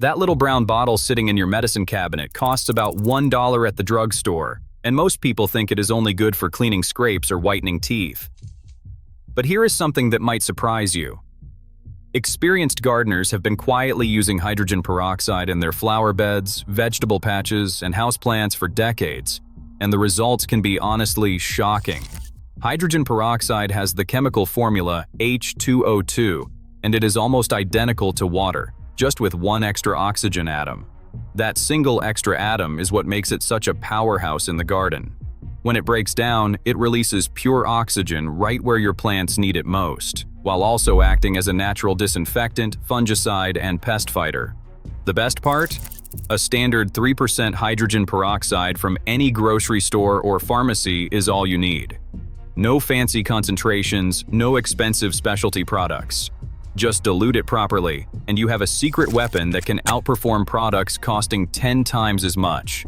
That little brown bottle sitting in your medicine cabinet costs about $1 at the drugstore, and most people think it is only good for cleaning scrapes or whitening teeth. But here is something that might surprise you. Experienced gardeners have been quietly using hydrogen peroxide in their flower beds, vegetable patches, and houseplants for decades, and the results can be honestly shocking. Hydrogen peroxide has the chemical formula H2O2, and it is almost identical to water, just with one extra oxygen atom. That single extra atom is what makes it such a powerhouse in the garden. When it breaks down, it releases pure oxygen right where your plants need it most, while also acting as a natural disinfectant, fungicide, and pest fighter. The best part? A standard 3% hydrogen peroxide from any grocery store or pharmacy is all you need. No fancy concentrations, no expensive specialty products. Just dilute it properly, and you have a secret weapon that can outperform products costing 10 times as much.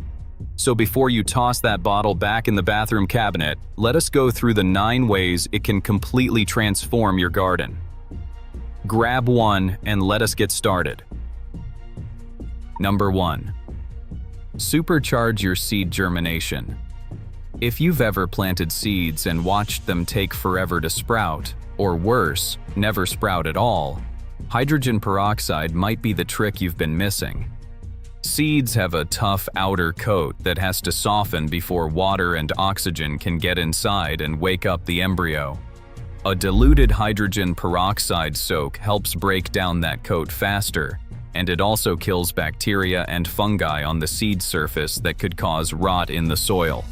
So before you toss that bottle back in the bathroom cabinet, let us go through the 9 ways it can completely transform your garden. Grab one and let us get started. Number 1. Supercharge your seed germination. If you've ever planted seeds and watched them take forever to sprout, or worse, never sprout at all, hydrogen peroxide might be the trick you've been missing. Seeds have a tough outer coat that has to soften before water and oxygen can get inside and wake up the embryo. A diluted hydrogen peroxide soak helps break down that coat faster, and it also kills bacteria and fungi on the seed surface that could cause rot in the soil.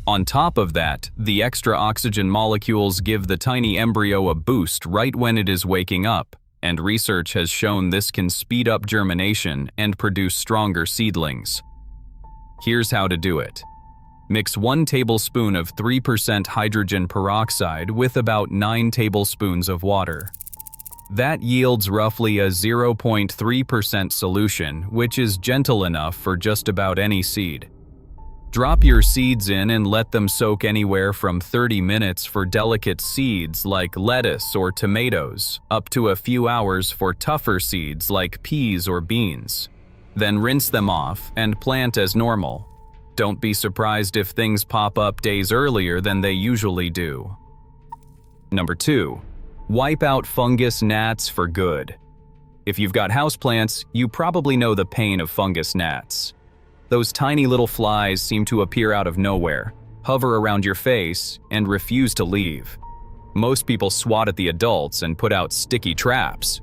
On top of that, the extra oxygen molecules give the tiny embryo a boost right when it is waking up, and research has shown this can speed up germination and produce stronger seedlings. Here's how to do it. Mix 1 tablespoon of 3% hydrogen peroxide with about 9 tablespoons of water. That yields roughly a 0.3% solution, which is gentle enough for just about any seed. Drop your seeds in and let them soak anywhere from 30 minutes for delicate seeds like lettuce or tomatoes, up to a few hours for tougher seeds like peas or beans. Then rinse them off and plant as normal. Don't be surprised if things pop up days earlier than they usually do. Number 2. Wipe out fungus gnats for good. If you've got houseplants, you probably know the pain of fungus gnats. Those tiny little flies seem to appear out of nowhere, hover around your face, and refuse to leave. Most people swat at the adults and put out sticky traps,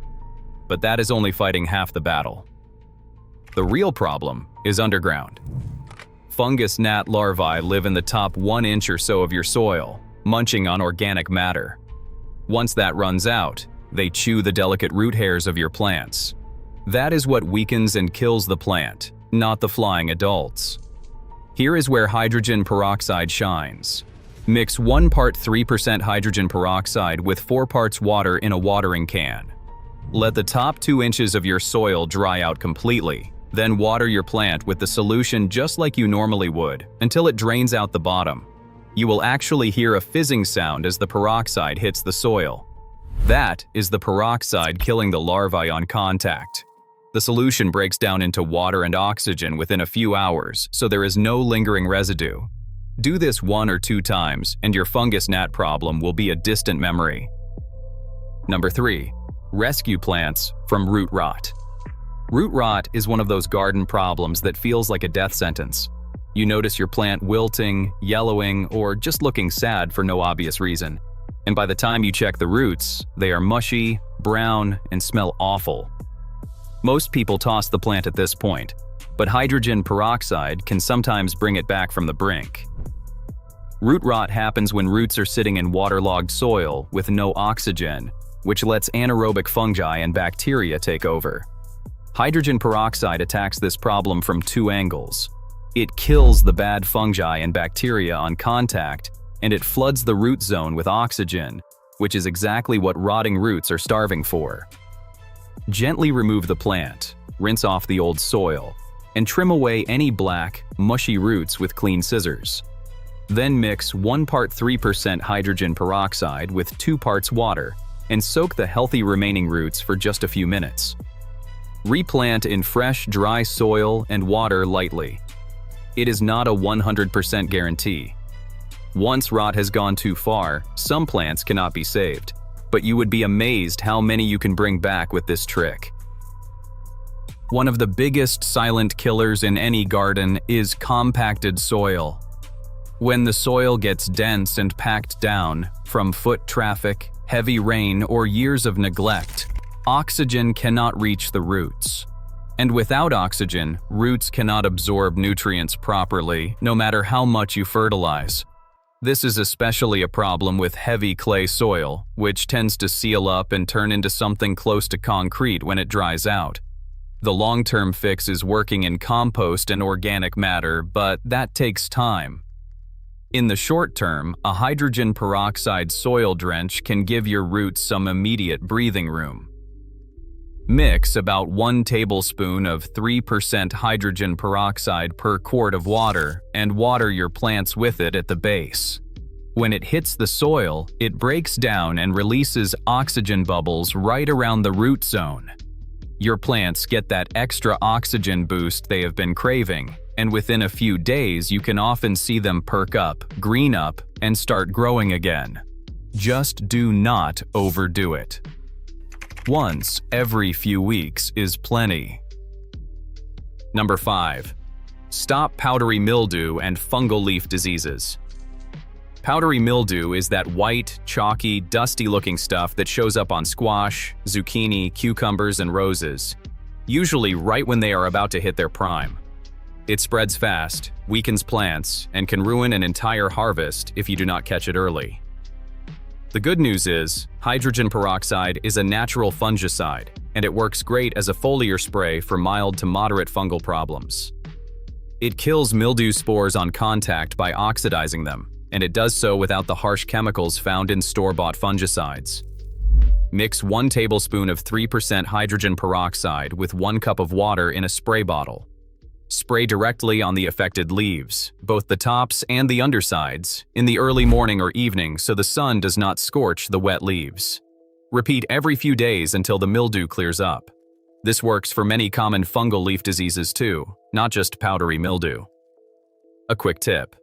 but that is only fighting half the battle. The real problem is underground. Fungus gnat larvae live in the top 1 inch or so of your soil, munching on organic matter. Once that runs out, they chew the delicate root hairs of your plants. That is what weakens and kills the plant, not the flying adults. Here is where hydrogen peroxide shines. Mix 1 part 3% hydrogen peroxide with 4 parts water in a watering can. Let the top 2 inches of your soil dry out completely. Then water your plant with the solution just like you normally would, until it drains out the bottom. You will actually hear a fizzing sound as the peroxide hits the soil. That is the peroxide killing the larvae on contact. The solution breaks down into water and oxygen within a few hours, so there is no lingering residue. Do this 1 or 2 times, and your fungus gnat problem will be a distant memory. Number 3. Rescue plants from root rot. Root rot is one of those garden problems that feels like a death sentence. You notice your plant wilting, yellowing, or just looking sad for no obvious reason. And by the time you check the roots, they are mushy, brown, and smell awful. Most people toss the plant at this point, but hydrogen peroxide can sometimes bring it back from the brink. Root rot happens when roots are sitting in waterlogged soil with no oxygen, which lets anaerobic fungi and bacteria take over. Hydrogen peroxide attacks this problem from 2 angles. It kills the bad fungi and bacteria on contact, and it floods the root zone with oxygen, which is exactly what rotting roots are starving for. Gently remove the plant, rinse off the old soil, and trim away any black, mushy roots with clean scissors. Then mix 1 part 3% hydrogen peroxide with 2 parts water and soak the healthy remaining roots for just a few minutes. Replant in fresh, dry soil and water lightly. It is not a 100% guarantee. Once rot has gone too far, some plants cannot be saved, but you would be amazed how many you can bring back with this trick. One of the biggest silent killers in any garden is compacted soil. When the soil gets dense and packed down from foot traffic, heavy rain, or years of neglect, oxygen cannot reach the roots. And without oxygen, roots cannot absorb nutrients properly, no matter how much you fertilize. This is especially a problem with heavy clay soil, which tends to seal up and turn into something close to concrete when it dries out. The long-term fix is working in compost and organic matter, but that takes time. In the short term, a hydrogen peroxide soil drench can give your roots some immediate breathing room. Mix about 1 tablespoon of 3% hydrogen peroxide per quart of water and water your plants with it at the base. When it hits the soil, it breaks down and releases oxygen bubbles right around the root zone. Your plants get that extra oxygen boost they have been craving, and within a few days you can often see them perk up, green up, and start growing again. Just do not overdo it. Once every few weeks is plenty. Number 5. Stop powdery mildew and fungal leaf diseases. Powdery mildew is that white, chalky, dusty-looking stuff that shows up on squash, zucchini, cucumbers, and roses, usually right when they are about to hit their prime. It spreads fast, weakens plants, and can ruin an entire harvest if you do not catch it early. The good news is, hydrogen peroxide is a natural fungicide, and it works great as a foliar spray for mild to moderate fungal problems. It kills mildew spores on contact by oxidizing them, and it does so without the harsh chemicals found in store-bought fungicides. Mix 1 tablespoon of 3% hydrogen peroxide with 1 cup of water in a spray bottle. Spray directly on the affected leaves, both the tops and the undersides, in the early morning or evening so the sun does not scorch the wet leaves. Repeat every few days until the mildew clears up. This works for many common fungal leaf diseases too, not just powdery mildew. A quick tip: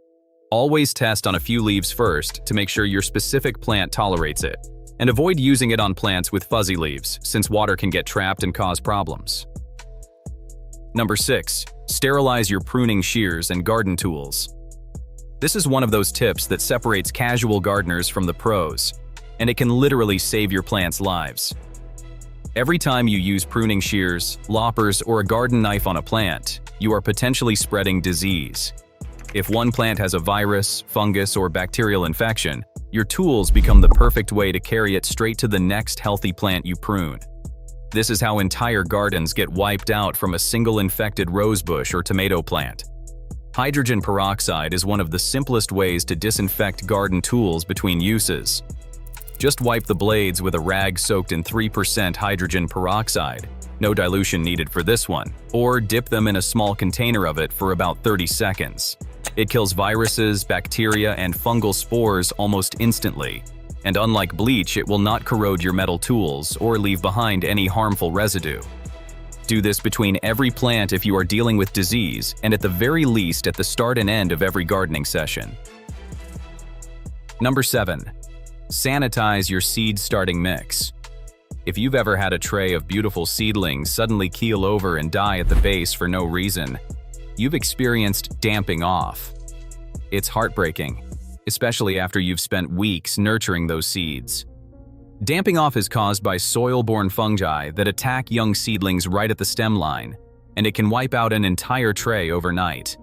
always test on a few leaves first to make sure your specific plant tolerates it, and avoid using it on plants with fuzzy leaves, since water can get trapped and cause problems. Number 6. Sterilize your pruning shears and garden tools. This is one of those tips that separates casual gardeners from the pros, and it can literally save your plants' lives. Every time you use pruning shears, loppers, or a garden knife on a plant, you are potentially spreading disease. If one plant has a virus, fungus, or bacterial infection, your tools become the perfect way to carry it straight to the next healthy plant you prune. This is how entire gardens get wiped out from a single infected rosebush or tomato plant. Hydrogen peroxide is one of the simplest ways to disinfect garden tools between uses. Just wipe the blades with a rag soaked in 3% hydrogen peroxide, no dilution needed for this one, or dip them in a small container of it for about 30 seconds. It kills viruses, bacteria, and fungal spores almost instantly, and unlike bleach, it will not corrode your metal tools or leave behind any harmful residue. Do this between every plant if you are dealing with disease, and at the very least at the start and end of every gardening session. Number 7. Sanitize your seed starting mix. If you've ever had a tray of beautiful seedlings suddenly keel over and die at the base for no reason, you've experienced damping off. It's heartbreaking, especially after you've spent weeks nurturing those seeds. Damping off is caused by soil-borne fungi that attack young seedlings right at the stem line, and it can wipe out an entire tray overnight.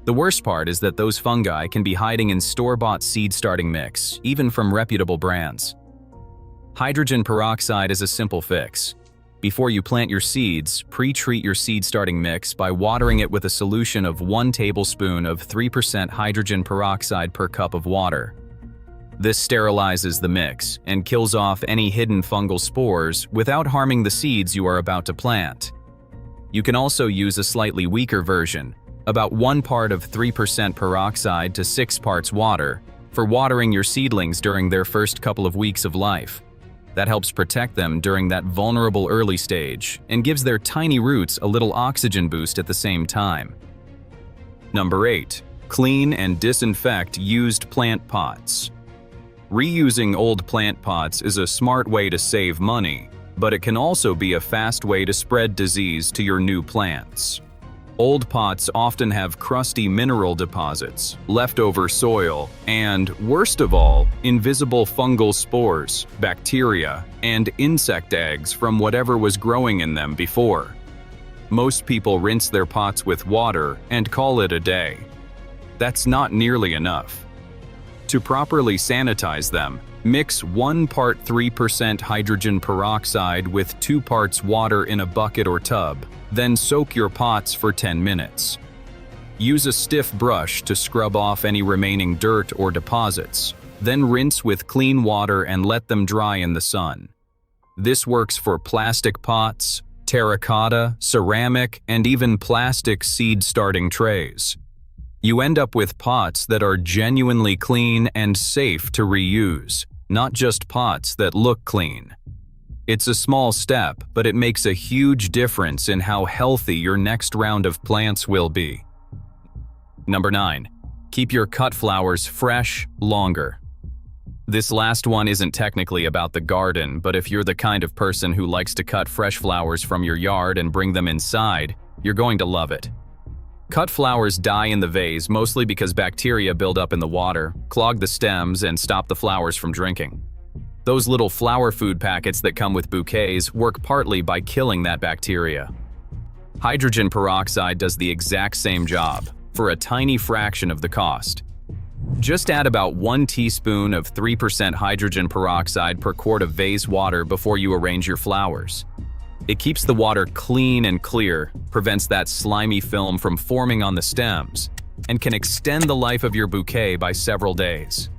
The worst part is that those fungi can be hiding in store-bought seed starting mix, even from reputable brands. Hydrogen peroxide is a simple fix. Before you plant your seeds, pre-treat your seed starting mix by watering it with a solution of 1 tablespoon of 3% hydrogen peroxide per cup of water. This sterilizes the mix and kills off any hidden fungal spores without harming the seeds you are about to plant. You can also use a slightly weaker version, about 1 part of 3% peroxide to 6 parts water, for watering your seedlings during their first couple of weeks of life. That helps protect them during that vulnerable early stage and gives their tiny roots a little oxygen boost at the same time. Number 8. Clean and disinfect used plant pots. Reusing old plant pots is a smart way to save money, but it can also be a fast way to spread disease to your new plants. Old pots often have crusty mineral deposits, leftover soil, and, worst of all, invisible fungal spores, bacteria, and insect eggs from whatever was growing in them before. Most people rinse their pots with water and call it a day. That's not nearly enough. To properly sanitize them, mix 1 part 3% hydrogen peroxide with 2 parts water in a bucket or tub. Then soak your pots for 10 minutes. Use a stiff brush to scrub off any remaining dirt or deposits. Then rinse with clean water and let them dry in the sun. This works for plastic pots, terracotta, ceramic, and even plastic seed starting trays. You end up with pots that are genuinely clean and safe to reuse, not just pots that look clean. It's a small step, but it makes a huge difference in how healthy your next round of plants will be. Number 9. Keep your cut flowers fresh longer. This last one isn't technically about the garden, but if you're the kind of person who likes to cut fresh flowers from your yard and bring them inside, you're going to love it. Cut flowers die in the vase mostly because bacteria build up in the water, clog the stems, and stop the flowers from drinking. Those little flower food packets that come with bouquets work partly by killing that bacteria. Hydrogen peroxide does the exact same job, for a tiny fraction of the cost. Just add about 1 teaspoon of 3% hydrogen peroxide per quart of vase water before you arrange your flowers. It keeps the water clean and clear, prevents that slimy film from forming on the stems, and can extend the life of your bouquet by several days.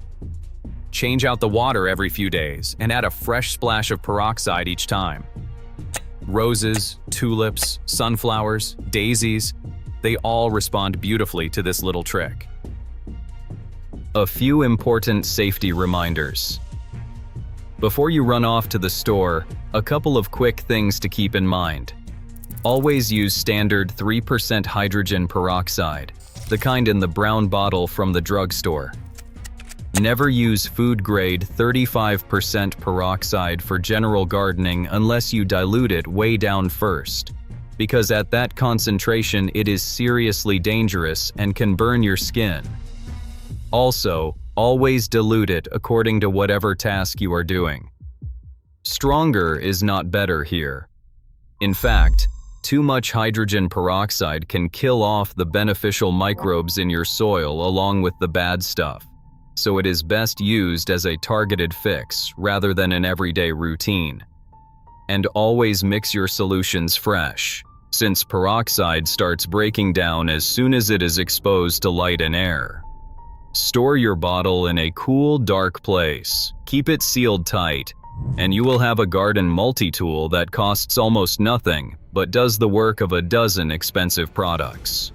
Change out the water every few days and add a fresh splash of peroxide each time. Roses, tulips, sunflowers, daisies, they all respond beautifully to this little trick. A few important safety reminders. Before you run off to the store, a couple of quick things to keep in mind. Always use standard 3% hydrogen peroxide, the kind in the brown bottle from the drugstore. Never use food-grade 35% peroxide for general gardening unless you dilute it way down first, because at that concentration it is seriously dangerous and can burn your skin. Also, always dilute it according to whatever task you are doing. Stronger is not better here. In fact, too much hydrogen peroxide can kill off the beneficial microbes in your soil along with the bad stuff, so it is best used as a targeted fix rather than an everyday routine. And always mix your solutions fresh, since peroxide starts breaking down as soon as it is exposed to light and air. Store your bottle in a cool, dark place. Keep it sealed tight, and you will have a garden multi-tool that costs almost nothing, but does the work of a dozen expensive products.